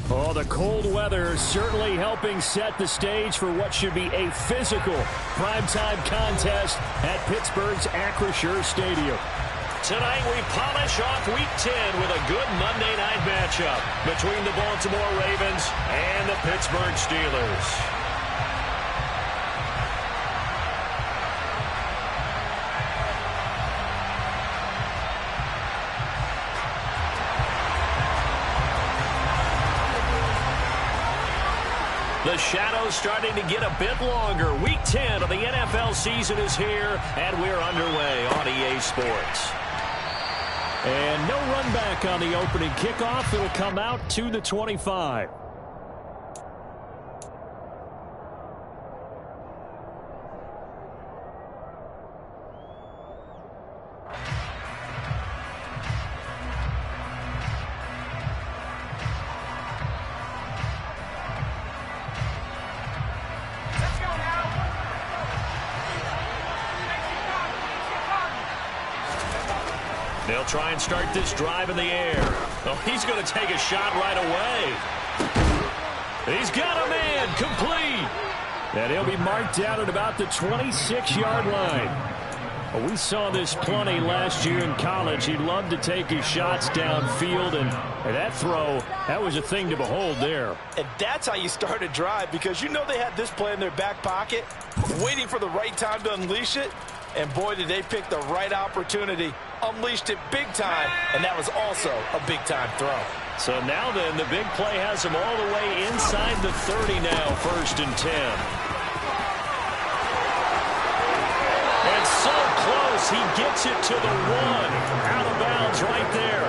Oh, the cold weather certainly helping set the stage for what should be a physical primetime contest at Pittsburgh's Acrisure Stadium. Tonight we polish off Week 10 with a good Monday night matchup between the Baltimore Ravens and the Pittsburgh Steelers. The shadow's starting to get a bit longer. Week 10 of the NFL season is here, and we're underway on EA Sports. And no run back on the opening kickoff. It'll come out to the 25. They'll try and start this drive in the air. Oh, he's going to take a shot right away. He's got a man, complete. And he'll be marked down at about the 26-yard line. Well, we saw this plenty last year in college. He loved to take his shots downfield, and that throw, that was a thing to behold there. And that's how you start a drive, because you know they had this play in their back pocket, waiting for the right time to unleash it. And boy, did they pick the right opportunity. Unleashed it big time, and that was also a big-time throw. So now then, the big play has him all the way inside the 30 now, 1st and 10. And so close, he gets it to the 1. Out of bounds right there.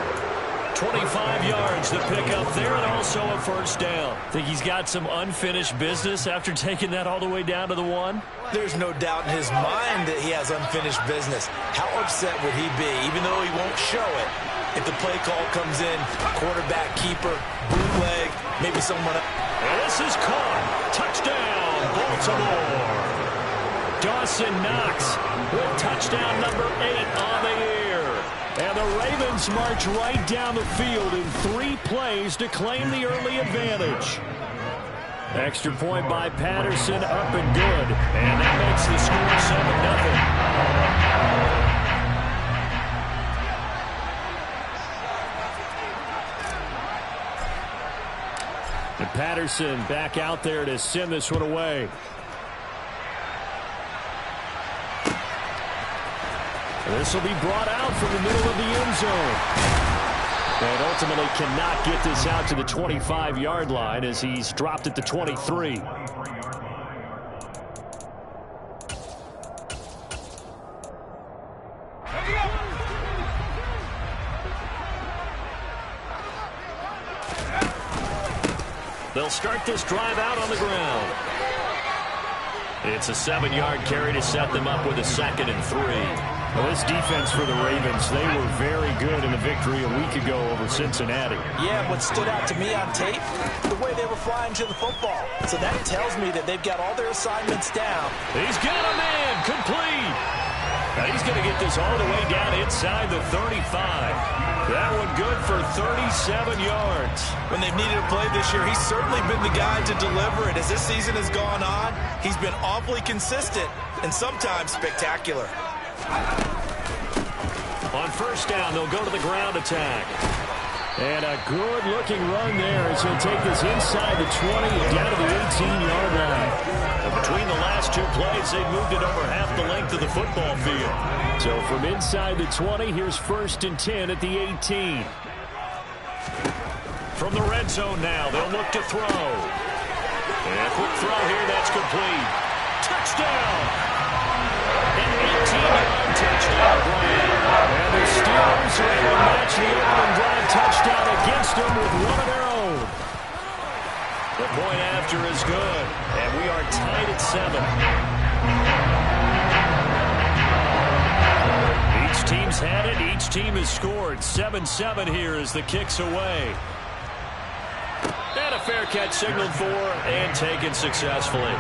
25 yards to pick up there, and also a first down. Think he's got some unfinished business after taking that all the way down to the 1? There's no doubt in his mind that he has unfinished business. How upset would he be, even though he won't show it, if the play call comes in, quarterback keeper, bootleg, maybe someone else. And this is caught. Touchdown, Baltimore. Dawson Knox with touchdown number 8 on the year. And the Ravens march right down the field in 3 plays to claim the early advantage. Extra point by Patterson, up and good. And that makes the score 7-0. And Patterson back out there to send this one away. This will be brought out from the middle of the end zone. And ultimately cannot get this out to the 25-yard line as he's dropped at the 23. They'll start this drive out on the ground. It's a 7-yard carry to set them up with a 2nd and 3. Well, this defense for the Ravens, they were very good in the victory a week ago over Cincinnati. Yeah, what stood out to me on tape, the way they were flying to the football. So that tells me that they've got all their assignments down. He's got a man, complete. Now he's going to get this all the way down inside the 35. That one good for 37 yards. When they've needed a play this year, he's certainly been the guy to deliver it. As this season has gone on, he's been awfully consistent and sometimes spectacular. On first down, they'll go to the ground attack. And a good-looking run there as he'll take this inside the 20 and down to the 18-yard line. And between the last 2 plays, they moved it over half the length of the football field. So from inside the 20, here's 1st and 10 at the 18. From the red zone now, they'll look to throw. And a quick throw here, that's complete. Touchdown! An 18-yard touchdown play. And the Steelers are able to match the opening drive touchdown against them with one of their own. The point after is good, and we are tied at 7. Each team's had it. Each team has scored. 7-7 here as the kick's away. And a fair catch signaled for and taken successfully.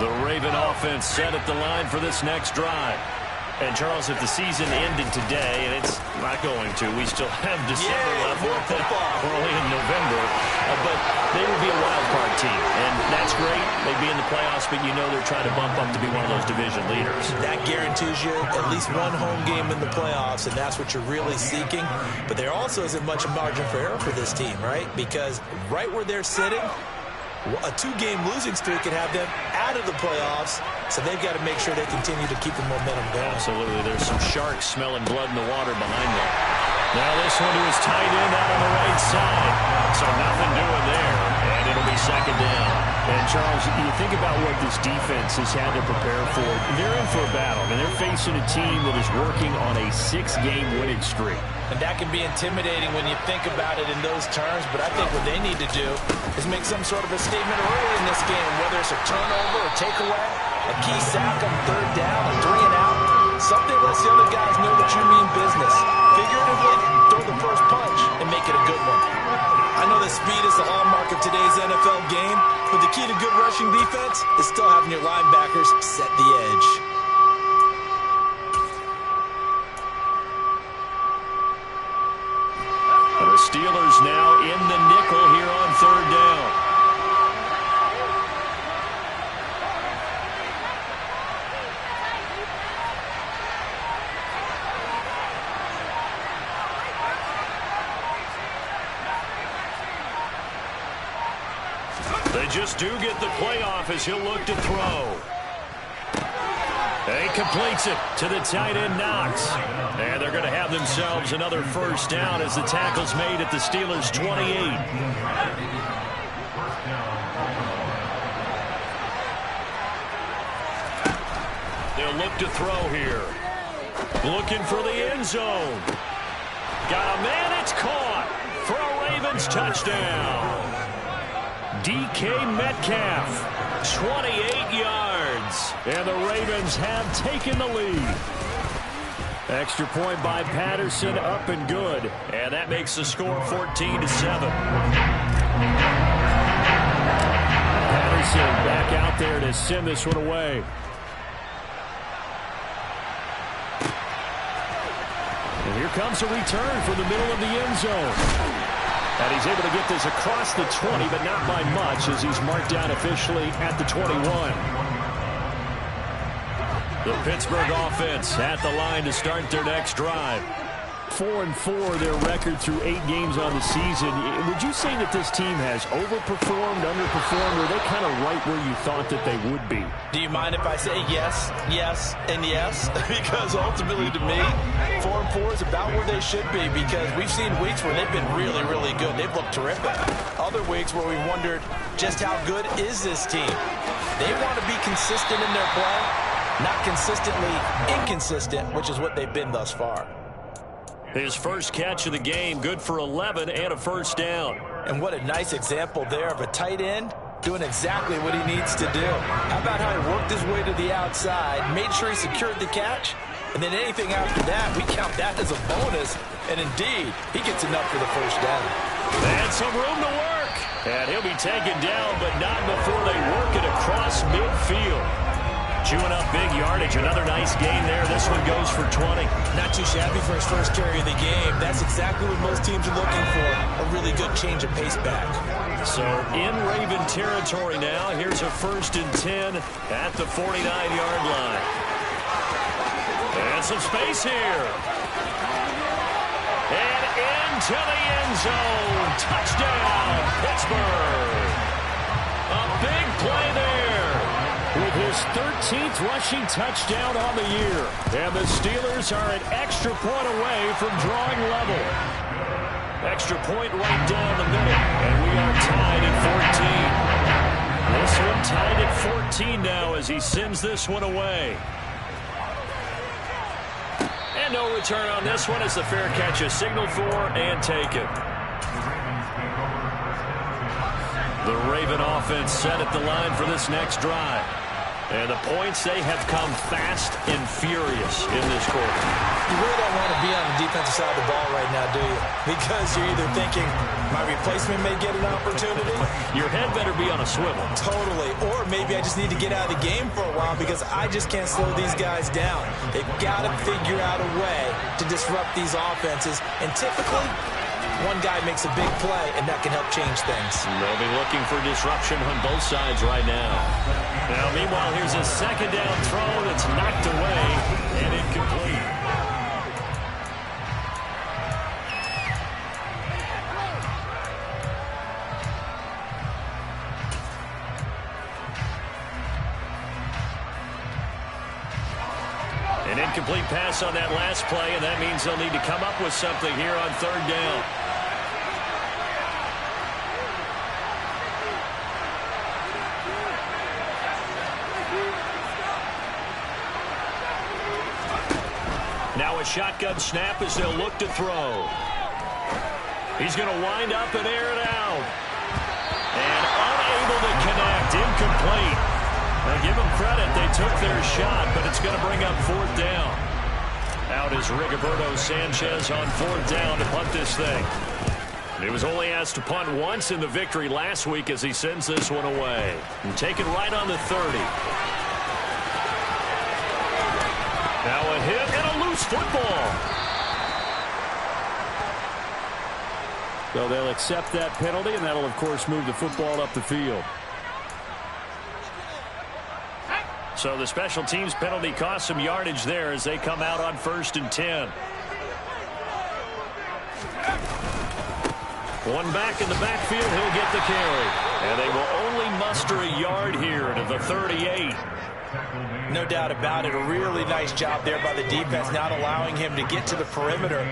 The Raven offense set at the line for this next drive. And, Charles, if the season ended today, and it's not going to, we still have December left. We're only in November. But they would be a wild card team. And that's great. They'd be in the playoffs, but you know they're trying to bump up to be one of those division leaders. That guarantees you at least one home game in the playoffs, and that's what you're really seeking. But there also isn't much margin for error for this team, right? Because right where they're sitting, a 2-game losing streak could have them out of the playoffs, so they've got to make sure they continue to keep the momentum going. Absolutely. There's some sharks smelling blood in the water behind them. Now this one to his tight end out on the right side. So nothing doing there, and it'll be second down. And, Charles, you think about what this defense has had to prepare for. They're in for a battle, and they're facing a team that is working on a 6-game winning streak. And that can be intimidating when you think about it in those terms, but I think what they need to do is make some sort of a statement early in this game, whether it's a turnover or takeaway, a key sack on 3rd down, a 3 and out, something lets the other guys know that you mean business. Figuratively, throw the first punch and make it a good one. I know that speed is the hallmark of today's NFL game, but the key to good rushing defense is still having your linebackers set the edge. The Steelers now in the nickel here on 3rd down. They just do get the playoff as he'll look to throw. He completes it to the tight end, Knox. And they're going to have themselves another first down as the tackle's made at the Steelers' 28. They'll look to throw here. Looking for the end zone. Got a man, it's caught for a Ravens touchdown. DK Metcalf, 28 yards. And the Ravens have taken the lead. Extra point by Patterson, up and good. And that makes the score 14-7. Patterson back out there to send this one away. And here comes a return from the middle of the end zone. And he's able to get this across the 20, but not by much, as he's marked down officially at the 21. The Pittsburgh offense at the line to start their next drive. 4-4 their record through 8 games on the season. Would you say that this team has overperformed, underperformed, or are they kind of right where you thought that they would be? Do you mind if I say yes, yes, and yes? Because ultimately to me, 4-4 is about where they should be, because we've seen weeks where they've been really, really good. They've looked terrific. Other weeks where we wondered just how good is this team. They want to be consistent in their play, not consistently inconsistent, which is what they've been thus far. His first catch of the game, good for 11 and a first down. And what a nice example there of a tight end doing exactly what he needs to do. How about how he worked his way to the outside, made sure he secured the catch, and then anything after that, we count that as a bonus. And indeed, he gets enough for the first down. And some room to work. And he'll be taken down, but not before they work it across midfield. Chewing up big yardage. Another nice gain there. This one goes for 20. Not too shabby for his first carry of the game. That's exactly what most teams are looking for. A really good change of pace back. So in Raven territory now. Here's a 1st and 10 at the 49-yard line. And some space here. And into the end zone. Touchdown, Pittsburgh. A big play there. With his 13th rushing touchdown on the year. And the Steelers are an extra point away from drawing level. Extra point right down the middle. And we are tied at 14. This one tied at 14 now as he sends this one away. And no return on this one as the fair catch is signaled for and taken. The Raven offense set at the line for this next drive. And the points, they have come fast and furious in this quarter. You really don't want to be on the defensive side of the ball right now, do you? Because you're either thinking, my replacement may get an opportunity. Your head better be on a swivel. Totally. Or maybe I just need to get out of the game for a while because I just can't slow these guys down. They've got to figure out a way to disrupt these offenses. And typically, one guy makes a big play, and that can help change things. They'll be looking for disruption on both sides right now. Now, meanwhile, here's a second down throw that's knocked away and incomplete. An incomplete pass on that last play, and that means they'll need to come up with something here on third down. Now a shotgun snap as they'll look to throw. He's going to wind up and air it out. And unable to connect, incomplete. Now give them credit, they took their shot, but it's going to bring up fourth down. Out is Rigoberto Sanchez on fourth down to punt this thing. He was only asked to punt once in the victory last week as he sends this one away. And taken right on the 30. Now a hit and a loose football. So they'll accept that penalty, and that'll, of course, move the football up the field. So the special teams penalty cost some yardage there as they come out on 1st and 10. One back in the backfield, he'll get the carry. And they will only muster a yard here to the 38. No doubt about it. A really nice job there by the defense, not allowing him to get to the perimeter.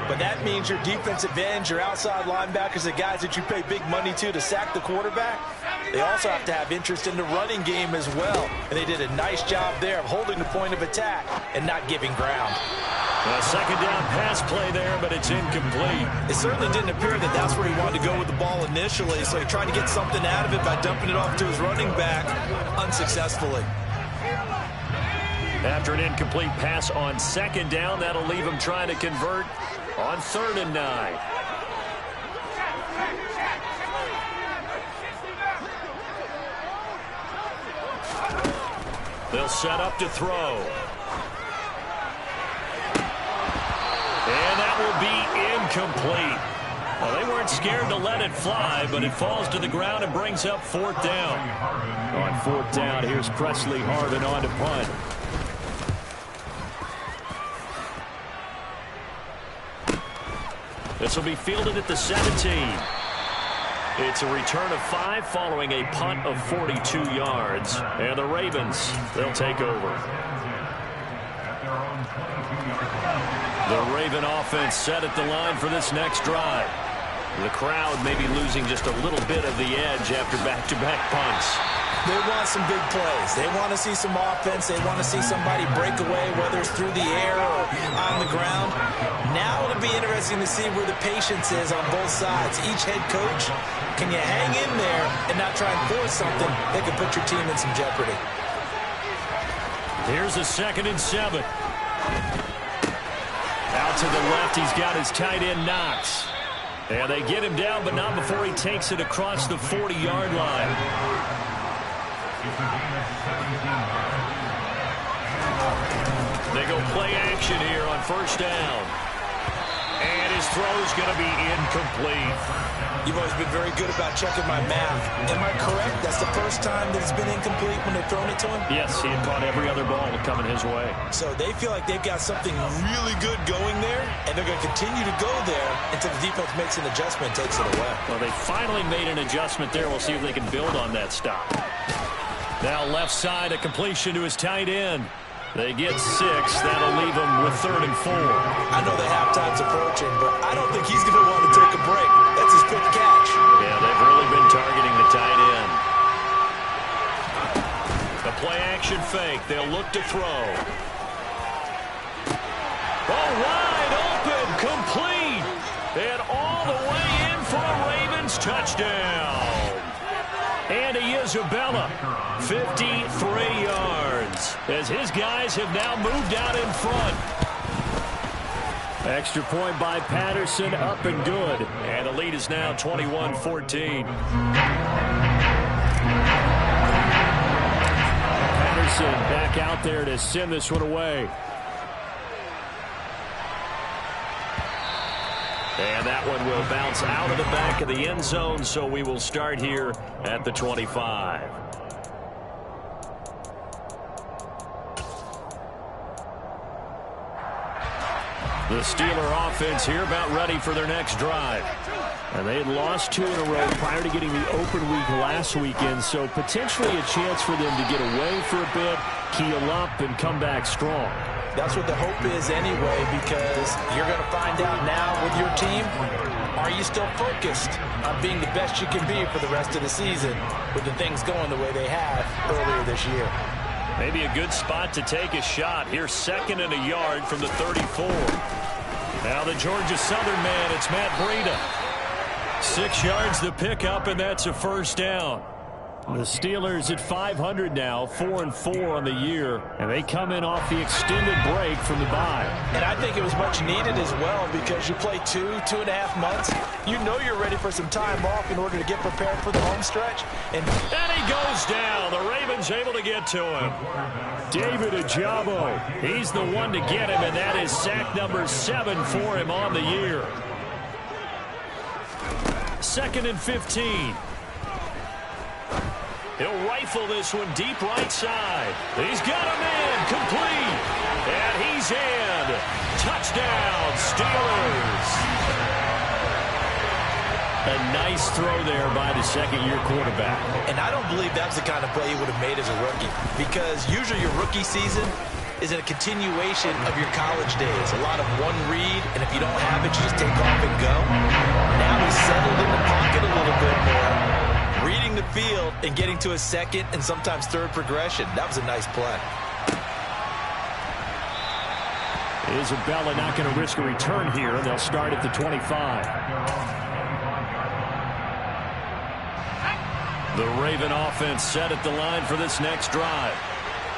But that means your defensive ends, your outside linebackers, the guys that you pay big money to sack the quarterback, they also have to have interest in the running game as well. And they did a nice job there of holding the point of attack and not giving ground. A second down pass play there, but it's incomplete. It certainly didn't appear that that's where he wanted to go with the ball initially, so he tried to get something out of it by dumping it off to his running back unsuccessfully. After an incomplete pass on second down, that'll leave him trying to convert on 3rd and 9. They'll set up to throw. And that will be incomplete. Well, they weren't scared to let it fly, but it falls to the ground and brings up 4th down. On 4th down, here's Presley Harvin on to punt. This will be fielded at the 17. It's a return of 5 following a punt of 42 yards. And the Ravens, they'll take over. The Raven offense set at the line for this next drive. The crowd may be losing just a little bit of the edge after back-to-back punts. They want some big plays. They want to see some offense. They want to see somebody break away, whether it's through the air or on the ground. Now it'll be interesting to see where the patience is on both sides. Each head coach, can you hang in there and not try and force something that could put your team in some jeopardy? Here's a 2nd and 7. Out to the left, he's got his tight end Knox. And they get him down, but not before he takes it across the 40-yard line. They go play action here on 1st down. And his throw is going to be incomplete. You've always been very good about checking my math. Am I correct? That's the first time that it's been incomplete when they've thrown it to him? Yes, he had caught every other ball coming his way. So they feel like they've got something really good going there, and they're going to continue to go there until the defense makes an adjustment and takes it away. Well, they finally made an adjustment there. We'll see if they can build on that stop. Now left side, a completion to his tight end. They get 6. That'll leave them with 3rd and 4. I know the halftime's approaching, but I don't think he's going to want to take a break. That's his quick catch. Yeah, they've really been targeting the tight end. The play action fake. They'll look to throw. Oh, wide open, complete. And all the way in for a Ravens touchdown. Andy Isabella, 53 yards. as his guys have now moved out in front. Extra point by Patterson, up and good. And the lead is now 21-14. Patterson back out there to send this one away. And that one will bounce out of the back of the end zone, so we will start here at the 25. The Steeler offense here about ready for their next drive. And they had lost 2 in a row prior to getting the open week last weekend, so potentially a chance for them to get away for a bit, keel up, and come back strong. That's what the hope is anyway, because you're going to find out now with your team, are you still focused on being the best you can be for the rest of the season with the things going the way they have earlier this year? Maybe a good spot to take a shot. Here, 2nd and a yard from the 34. Now the Georgia Southern man, it's Matt Breida. 6 yards the pickup, and that's a first down. The Steelers at 500 now, 4-4 on the year, and they come in off the extended break from the bye. And I think it was much needed as well, because you play 2.5 months. You know you're ready for some time off in order to get prepared for the home stretch. And he goes down. The Ravens able to get to him. David Ojabo, he's the one to get him, and that is sack number 7 for him on the year. 2nd and 15. He'll rifle this one deep right side. He's got a man complete. And he's in. Touchdown, Steelers. A nice throw there by the second-year quarterback. And I don't believe that's the kind of play he would have made as a rookie, because usually your rookie season is a continuation of your college days. A lot of one read, and if you don't have it, you just take off and go. Now he's settled in the pocket a little bit more, reading the field and getting to a second and sometimes third progression. That was a nice play. Isabella not going to risk a return here, and they'll start at the 25. The Raven offense set at the line for this next drive.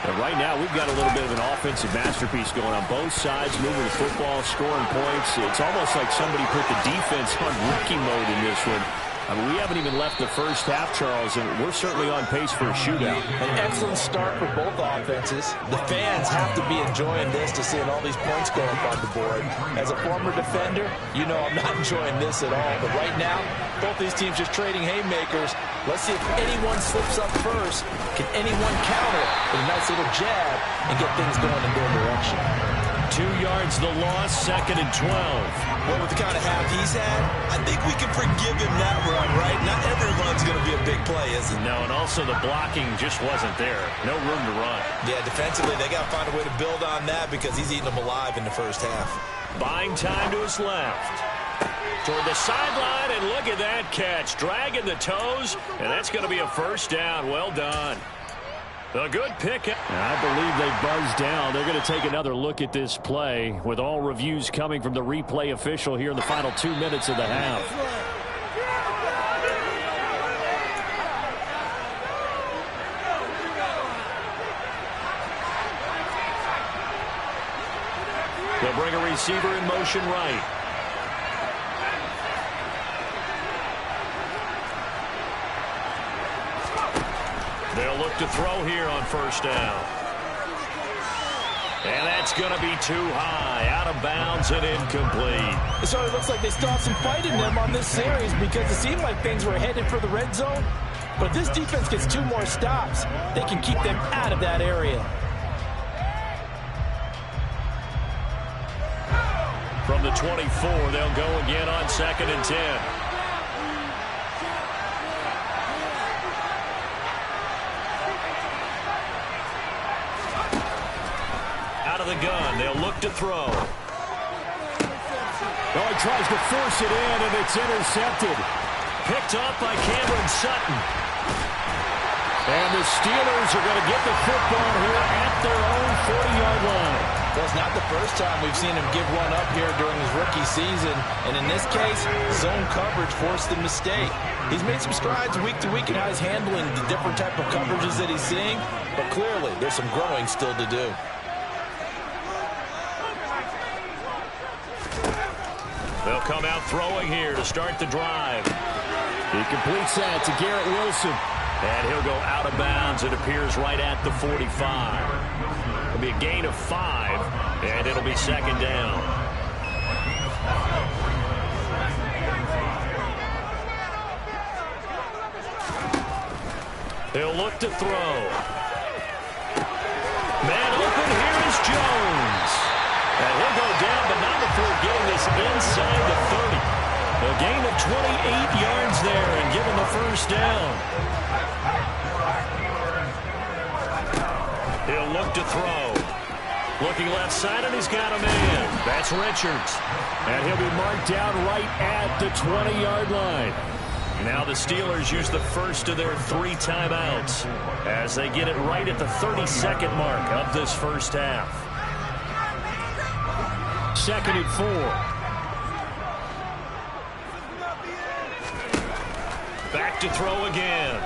And right now, we've got a little bit of an offensive masterpiece going on both sides, moving the football, scoring points. It's almost like somebody put the defense on rookie mode in this one. I mean, we haven't even left the first half, Charles, and we're certainly on pace for a shootout. An excellent start for both offenses. The fans have to be enjoying this to seeing all these points go up on the board. As a former defender, you know I'm not enjoying this at all. But right now, both these teams just trading haymakers. Let's see if anyone slips up first. Can anyone counter with a nice little jab and get things going in their direction? 2 yards the loss, 2nd and 12. Well, with the kind of half he's had, I think we can forgive him that run, right? Not every run's going to be a big play, is it? No, and also the blocking just wasn't there. No room to run. Yeah, defensively, they got to find a way to build on that, because he's eating them alive in the first half. Buying time to his left. Toward the sideline, and look at that catch. Dragging the toes, and that's going to be a first down. Well done. A good pickup. I believe they buzzed down. They're going to take another look at this play, with all reviews coming from the replay official here in the final 2 minutes of the half. They'll bring a receiver in motion right. They'll look to throw here on first down. And that's going to be too high. Out of bounds and incomplete. So it looks like they still have some fight in them on this series, because it seemed like things were headed for the red zone. But if this defense gets 2 more stops, they can keep them out of that area. From the 24, they'll go again on 2nd and 10. The gun. They'll look to throw. Well, he tries to force it in, and it's intercepted. Picked up by Cameron Sutton. And the Steelers are going to get the football here at their own 40-yard line. Well, it's not the first time we've seen him give one up here during his rookie season. And in this case, zone coverage forced the mistake. He's made some strides week to week in how he's handling the different type of coverages that he's seeing. But clearly, there's some growing still to do. They'll come out throwing here to start the drive. He completes that to Garrett Wilson. And he'll go out of bounds. It appears right at the 45. It'll be a gain of 5, and it'll be second down. He'll look to throw. Man open, here is Jones. And he'll go down, but not before getting this inside the 30. A gain of 28 yards there and given the first down. He'll look to throw. Looking left side, and he's got a man. That's Richards. And he'll be marked down right at the 20-yard line. Now the Steelers use the first of their 3 timeouts as they get it right at the 32nd mark of this first half. 2nd and 4. Back to throw again.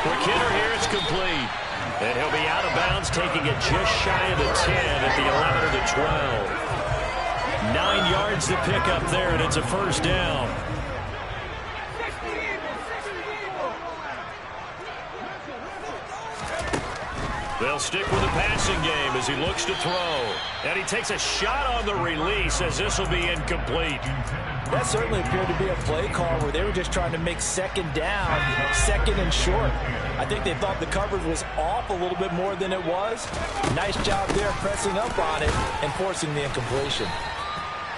Quick hitter here, it's complete. And he'll be out of bounds, taking it just shy of the 10 at the 11 or the 12. 9 yards to pick up there, and it's a first down. They'll stick with the passing game as he looks to throw. And he takes a shot on the release as this will be incomplete. That certainly appeared to be a play call where they were just trying to make second down, second and short. I think they thought the coverage was off a little bit more than it was. Nice job there pressing up on it and forcing the incompletion.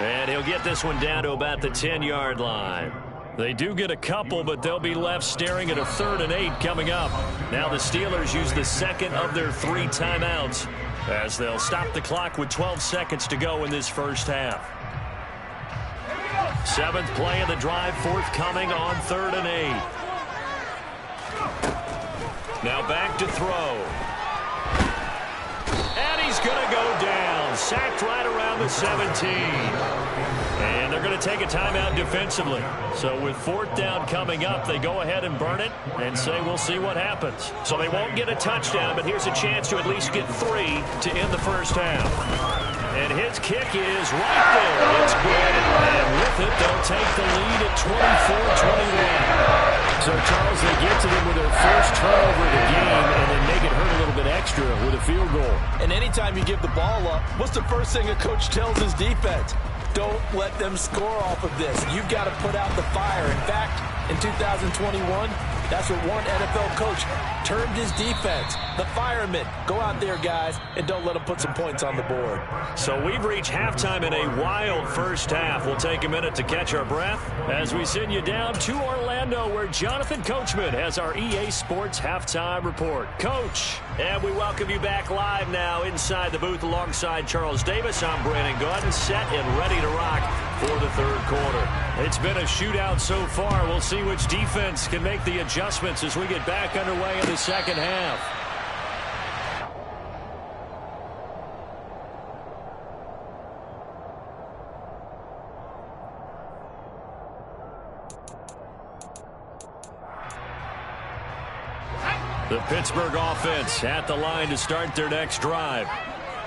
And he'll get this one down to about the 10-yard line. They do get a couple, but they'll be left staring at a 3rd and 8 coming up. Now the Steelers use the second of their 3 timeouts as they'll stop the clock with 12 seconds to go in this first half. 7th play of the drive forthcoming on 3rd and 8. Now back to throw. And he's going to go down. Sacked right around the 17. And they're going to take a timeout defensively. So with 4th down coming up, they go ahead and burn it and say we'll see what happens. So they won't get a touchdown, but here's a chance to at least get 3 to end the first half. And his kick is right there. It's good. And with it, they'll take the lead at 24-21. So, Charles, they get to them with their first turnover of the game and then make it hurt a little bit extra with a field goal. And anytime you give the ball up, what's the first thing a coach tells his defense? Don't let them score off of this. You've got to put out the fire. In fact, in 2021, that's what one NFL coach termed his defense. The firemen. Go out there, guys, and don't let them put some points on the board. So we've reached halftime in a wild first half. We'll take a minute to catch our breath as we send you down to Orlando, where Jonathan Coachman has our EA Sports Halftime Report. Coach. And we welcome you back live now inside the booth alongside Charles Davis. I'm Brandon Gaudin, set and ready to rock for the 3rd quarter. It's been a shootout so far. We'll see which defense can make the adjustments as we get back underway in the second half. The Pittsburgh offense at the line to start their next drive.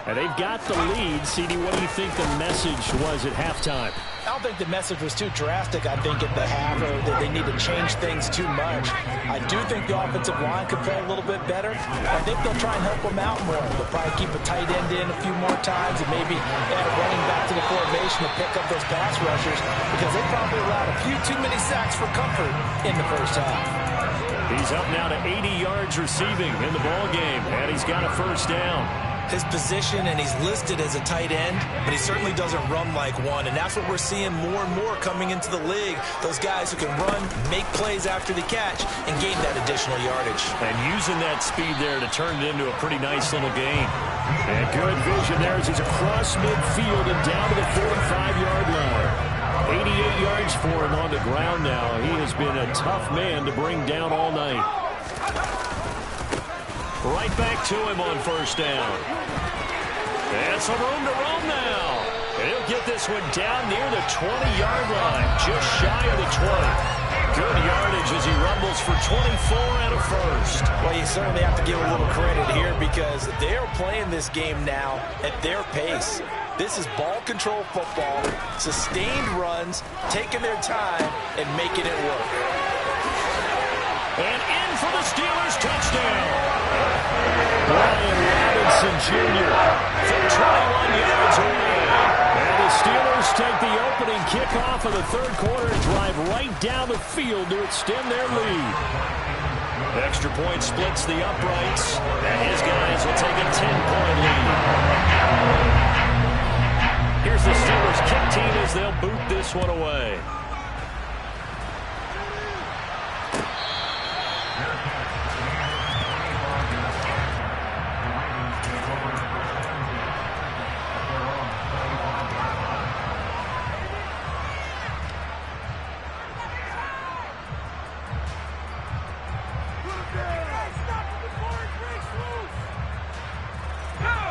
And they've got the lead. CD, what do you think the message was at halftime? I don't think the message was too drastic, I think, at the half, or that they need to change things too much. I do think the offensive line could play a little bit better. I think they'll try and help them out more. They'll probably keep a tight end in a few more times and maybe add a running back to the formation to pick up those pass rushers, because they probably allowed a few too many sacks for comfort in the first half. He's up now to 80 yards receiving in the ball game, and he's got a first down. His position, and he's listed as a tight end, but he certainly doesn't run like one, and that's what we're seeing more and more coming into the league. Those guys who can run, make plays after the catch, and gain that additional yardage. And using that speed there to turn it into a pretty nice little gain. And good vision there as he's across midfield and down to the 45-yard line. 88 yards for him on the ground now. He has been a tough man to bring down all night. Right back to him on first down. And some room to roam now. And he'll get this one down near the 20-yard line, just shy of the 20. Good yardage as he rumbles for 24 and a first. Well, you certainly have to give a little credit here because they're playing this game now at their pace. This is ball control football, sustained runs, taking their time, and making it work. And in for the Steelers touchdown. Brian Robinson Jr. from 21 yards away. And the Steelers take the opening kickoff of the third quarter and drive right down the field to extend their lead. Extra point splits the uprights, and his guys will take a 10-point lead. Here's the Steelers kick team as they'll boot this one away.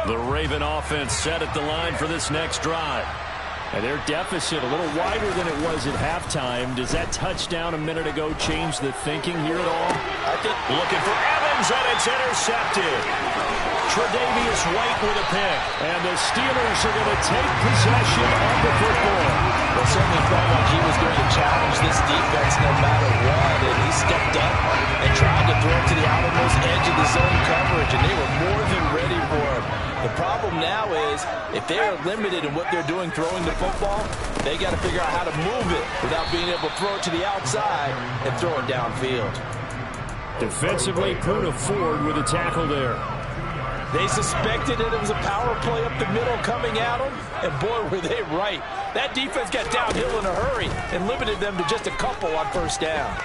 The Raven offense set at the line for this next drive. And their deficit a little wider than it was at halftime. Does that touchdown a minute ago change the thinking here at all? I think looking for Evans, and it's intercepted. Tre'Davious White with a pick. And the Steelers are going to take possession of the football. It certainly felt like he was going to challenge this defense no matter what. And he stepped up and tried to throw it to the outermost edge of the zone coverage. And they were more than ready for him. The problem now is if they are limited in what they're doing throwing the football, they got to figure out how to move it without being able to throw it to the outside and throw it downfield. Defensively, Poona Ford with a tackle there. They suspected that it was a power play up the middle coming at them, and boy, were they right. That defense got downhill in a hurry and limited them to just a couple on first down.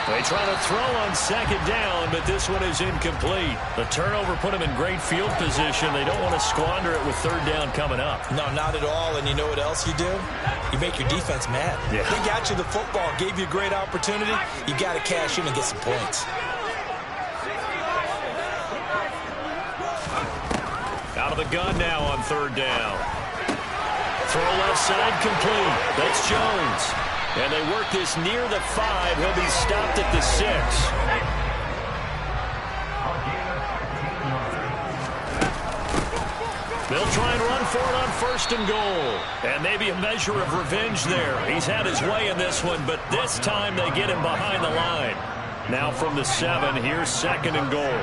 They try to throw on second down, but this one is incomplete. The turnover put them in great field position. They don't want to squander it with third down coming up. No, not at all. And you know what else you do? You make your defense mad. Yeah. They got you the football, gave you a great opportunity. You got to cash in and get some points. Out of the gun now on third down. Throw left side complete. That's Jones. And they work this near the 5. He'll be stopped at the 6. They'll try and run for it on first and goal. And maybe a measure of revenge there. He's had his way in this one, but this time they get him behind the line. Now from the 7, here's second and goal.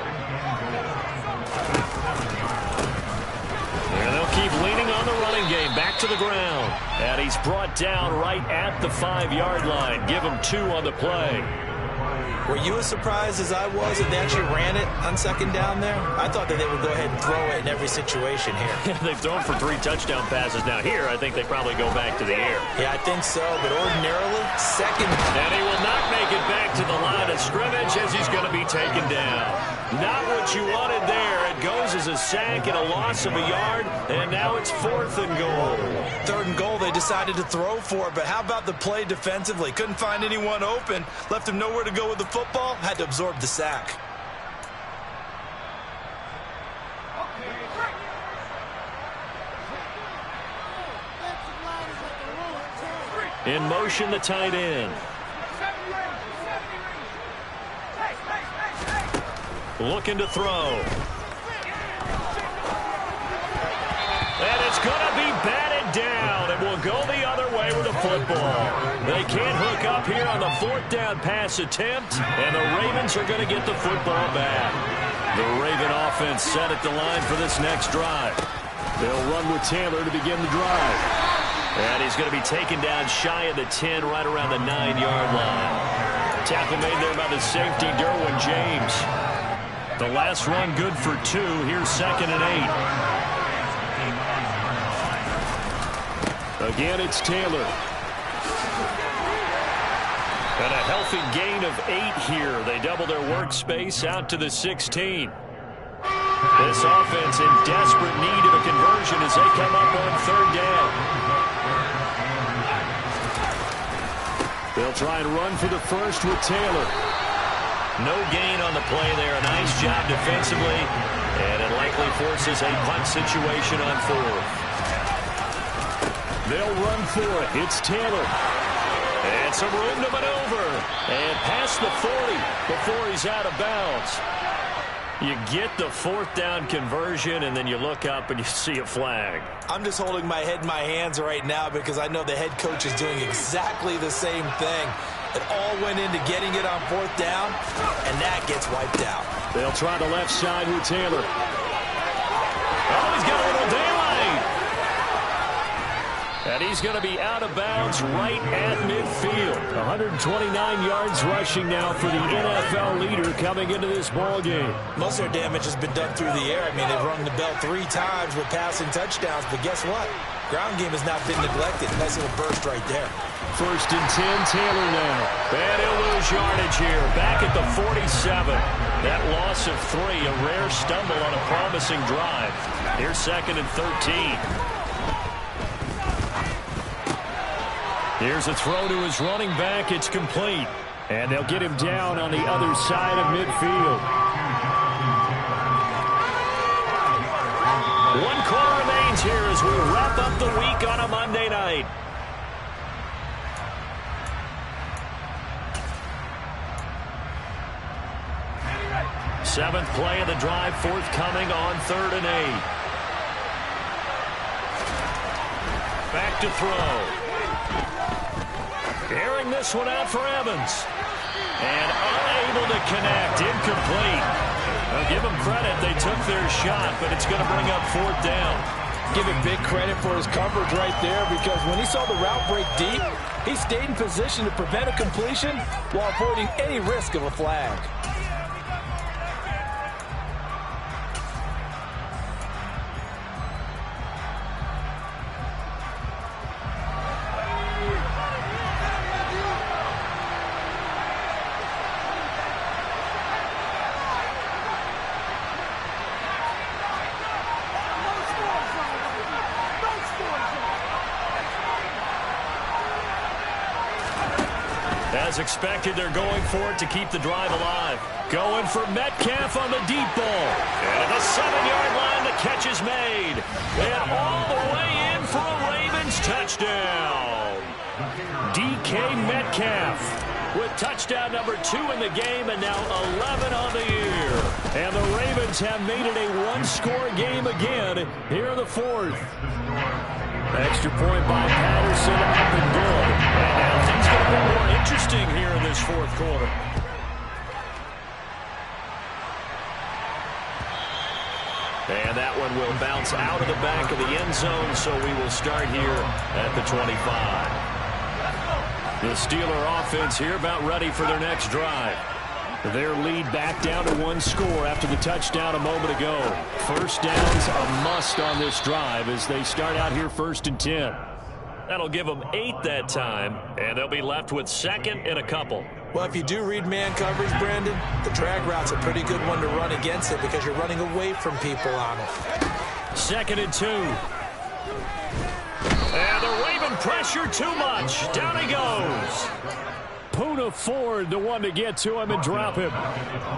And they'll keep leaning on the running game. Back to the ground. And he's brought down right at the 5-yard line. Give him 2 on the play. Were you as surprised as I was that they actually ran it on second down there? I thought that they would go ahead and throw it in every situation here. They've thrown for 3 touchdown passes. Now here, I think they probably go back to the air. Yeah, I think so. But ordinarily, second. And he will not make it back to the line of scrimmage as he's going to be taken down. Not what you wanted there. It goes as a sack and a loss of a yard, and now it's 4th and goal. 3rd and goal, they decided to throw for it, but how about the play defensively? Couldn't find anyone open, left him nowhere to go with the football, had to absorb the sack. In motion, the tight end. Looking to throw. And it's going to be batted down. It will go the other way with the football. They can't hook up here on the 4th down pass attempt, and the Ravens are going to get the football back. The Raven offense set at the line for this next drive. They'll run with Taylor to begin the drive. And he's going to be taken down shy of the 10, right around the 9-yard line. Tackle made there by the safety, Derwin James. The last run good for 2. Here's 2nd and 8. Again, it's Taylor. And a healthy gain of 8 here. They double their workspace out to the 16. This offense in desperate need of a conversion as they come up on 3rd down. They'll try and run for the first with Taylor. No gain on the play there. A nice job defensively. And it likely forces a punt situation on fourth. They'll run for it. It's Taylor. And some room to maneuver. And past the 40 before he's out of bounds. You get the fourth down conversion, and then you look up and you see a flag. I'm just holding my head in my hands right now because I know the head coach is doing exactly the same thing. It all went into getting it on fourth down, and that gets wiped out. They'll try the left side with Taylor. Oh, he's got a little daylight. And he's going to be out of bounds right at midfield. 129 yards rushing now for the NFL leader coming into this ball game. Most of their damage has been done through the air. I mean, they've rung the bell 3 times with passing touchdowns, but guess what? Ground game has not been neglected. Nice little burst right there. First and 10, Taylor now. And he'll lose yardage here. Back at the 47. That loss of 3, a rare stumble on a promising drive. Here's second and 13. Here's a throw to his running back. It's complete. And they'll get him down on the other side of midfield. 1 quarter remains here as we wrap up the week on a Monday night. Seventh play of the drive forthcoming on 3rd and 8. Back to throw. Airing this one out for Evans. And unable to connect. Incomplete. I'll give them credit. They took their shot, but it's going to bring up 4th down. Give him big credit for his coverage right there because when he saw the route break deep, he stayed in position to prevent a completion while avoiding any risk of a flag. As expected, they're going for it to keep the drive alive. Going for Metcalf on the deep ball. And at the 7-yard line, the catch is made. And all the way in for a Ravens touchdown. DK Metcalf with touchdown number 2 in the game and now 11 on the year. And the Ravens have made it a 1-score game again here in the 4th. Extra point by Patterson, up and good. And now things get a bit more interesting here in this 4th quarter. And that one will bounce out of the back of the end zone, so we will start here at the 25. The Steeler offense here about ready for their next drive. Their lead back down to 1 score after the touchdown a moment ago. First down's a must on this drive as they start out here 1st and 10. That'll give them 8 that time, and they'll be left with 2nd and a couple. Well, if you do read man coverage, Brandon, the drag route's a pretty good one to run against it because you're running away from people on it. 2nd and 2. And the Raven pressure too much. Down he goes. Poona Ford, the one to get to him and drop him.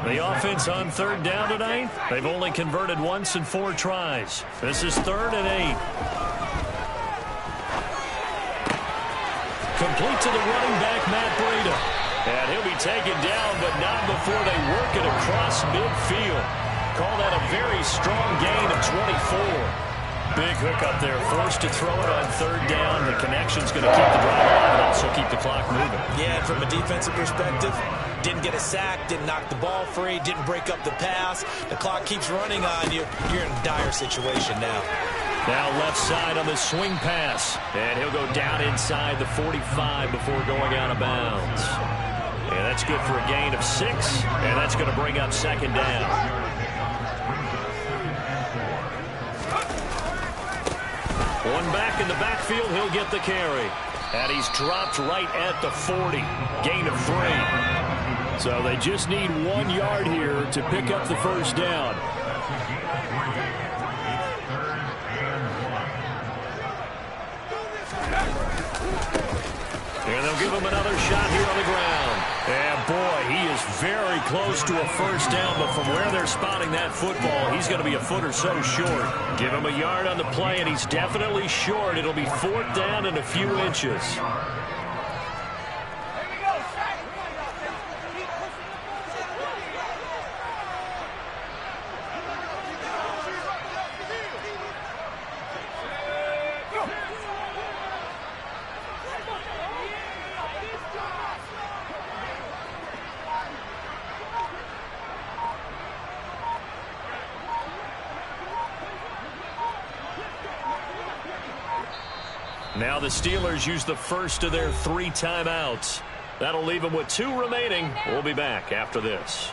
The offense on 3rd down tonight, they've only converted once in 4 tries. This is 3rd and 8. Complete to the running back, Matt Breida. And he'll be taken down, but not before they work it across midfield. Call that a very strong gain of 24. Big hook up there, forced to throw it on 3rd down. The connection's going to keep the drive alive and also keep the clock moving. Yeah, and from a defensive perspective, didn't get a sack, didn't knock the ball free, didn't break up the pass. The clock keeps running on you. You're in a dire situation now. Now left side on the swing pass. And he'll go down inside the 45 before going out of bounds. And that's good for a gain of 6. And that's going to bring up 2nd down. One back in the backfield, he'll get the carry. And he's dropped right at the 40. Gain of 3. So they just need 1 yard here to pick up the first down. And they'll give him another shot here on the ground. And boy, he is very close to a first down, but from where they're spotting that football, he's going to be a foot or so short. Give him a yard on the play, and he's definitely short. It'll be 4th down and a few inches. Now the Steelers use the first of their 3 timeouts. That'll leave them with 2 remaining. We'll be back after this.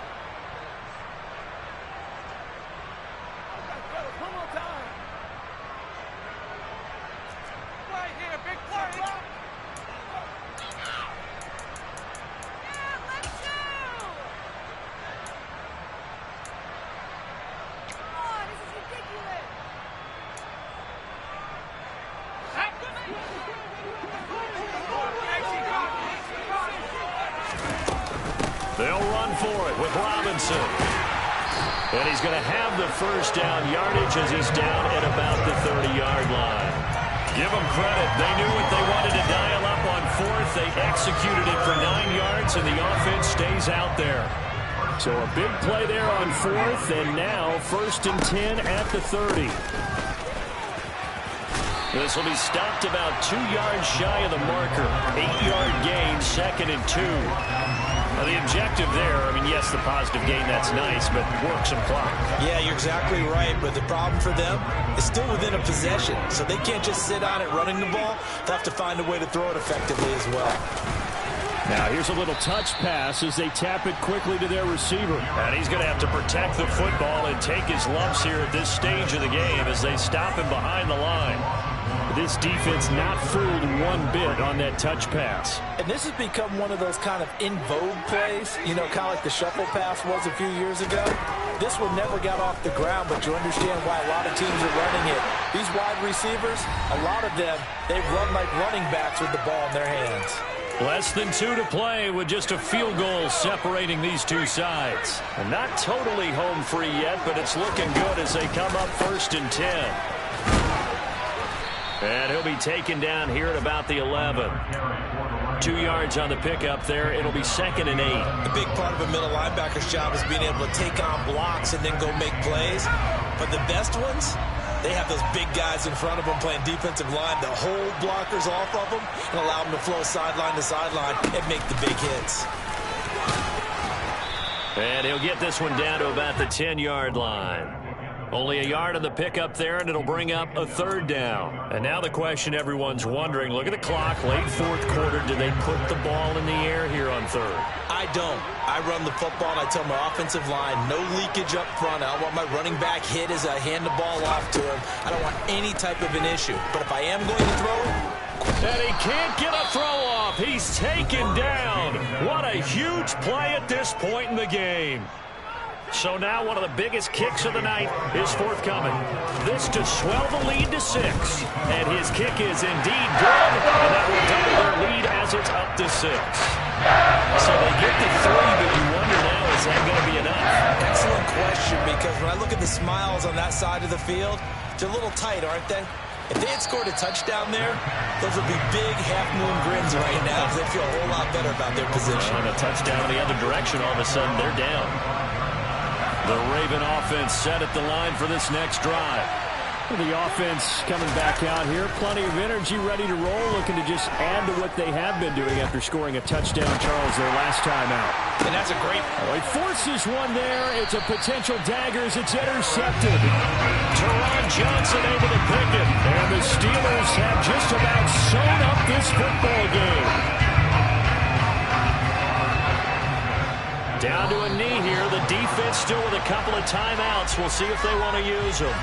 They'll run for it with Robinson. And he's going to have the first down yardage as he's down at about the 30-yard line. Give them credit. They knew what they wanted to dial up on 4th. They executed it for 9 yards, and the offense stays out there. So a big play there on 4th, and now 1st and 10 at the 30. This will be stopped about 2 yards shy of the marker. 8-yard gain, 2nd and 2. Now the objective there, I mean, yes, the positive gain, that's nice, but work some clock. Yeah, you're exactly right, but the problem for them is still within a possession, so they can't just sit on it running the ball. They'll have to find a way to throw it effectively as well. Now here's a little touch pass as they tap it quickly to their receiver. And he's going to have to protect the football and take his lumps here at this stage of the game as they stop him behind the line. This defense not fooled one bit on that touch pass. And this has become one of those kind of in vogue plays, you know, kind of like the shuffle pass was a few years ago. This one never got off the ground, but you understand why a lot of teams are running it. These wide receivers, a lot of them, they run like running backs with the ball in their hands. Less than 2 to play with just a field goal separating these two sides. And not totally home free yet, but it's looking good as they come up 1st and 10. And he'll be taken down here at about the 11. 2 yards on the pickup there. It'll be 2nd and 8. The big part of a middle linebacker's job is being able to take on blocks and then go make plays. But the best ones, they have those big guys in front of them playing defensive line to hold blockers off of them and allow them to flow sideline to sideline and make the big hits. And he'll get this one down to about the 10-yard line. Only a yard on the pickup there, and it'll bring up a 3rd down. And now the question everyone's wondering, look at the clock, late 4th quarter, do they put the ball in the air here on 3rd? I don't. I run the football, and I tell my offensive line, no leakage up front. I don't want my running back hit as I hand the ball off to him. I don't want any type of an issue. But if I am going to throw it, and he can't get a throw off. He's taken down. What a huge play at this point in the game. So now one of the biggest kicks of the night is forthcoming. This to swell the lead to 6. And his kick is indeed good. And that will double their lead as it's up to 6. So they get the 3, but you wonder now, is that going to be enough? Excellent question, because when I look at the smiles on that side of the field, they're a little tight, aren't they? If they had scored a touchdown there, those would be big half-moon grins right now because they feel a whole lot better about their position. And a touchdown the other direction, all of a sudden they're down. The Raven offense set at the line for this next drive. The offense coming back out here. Plenty of energy, ready to roll, looking to just add to what they have been doing after scoring a touchdown, Charles, their last time out. And that's a great... He forces one there. It's a potential dagger as it's intercepted. Teron Johnson able to pick it. And the Steelers have just about sewn up this football game. Down to a knee here. The defense still with a couple of timeouts. We'll see if they want to use them.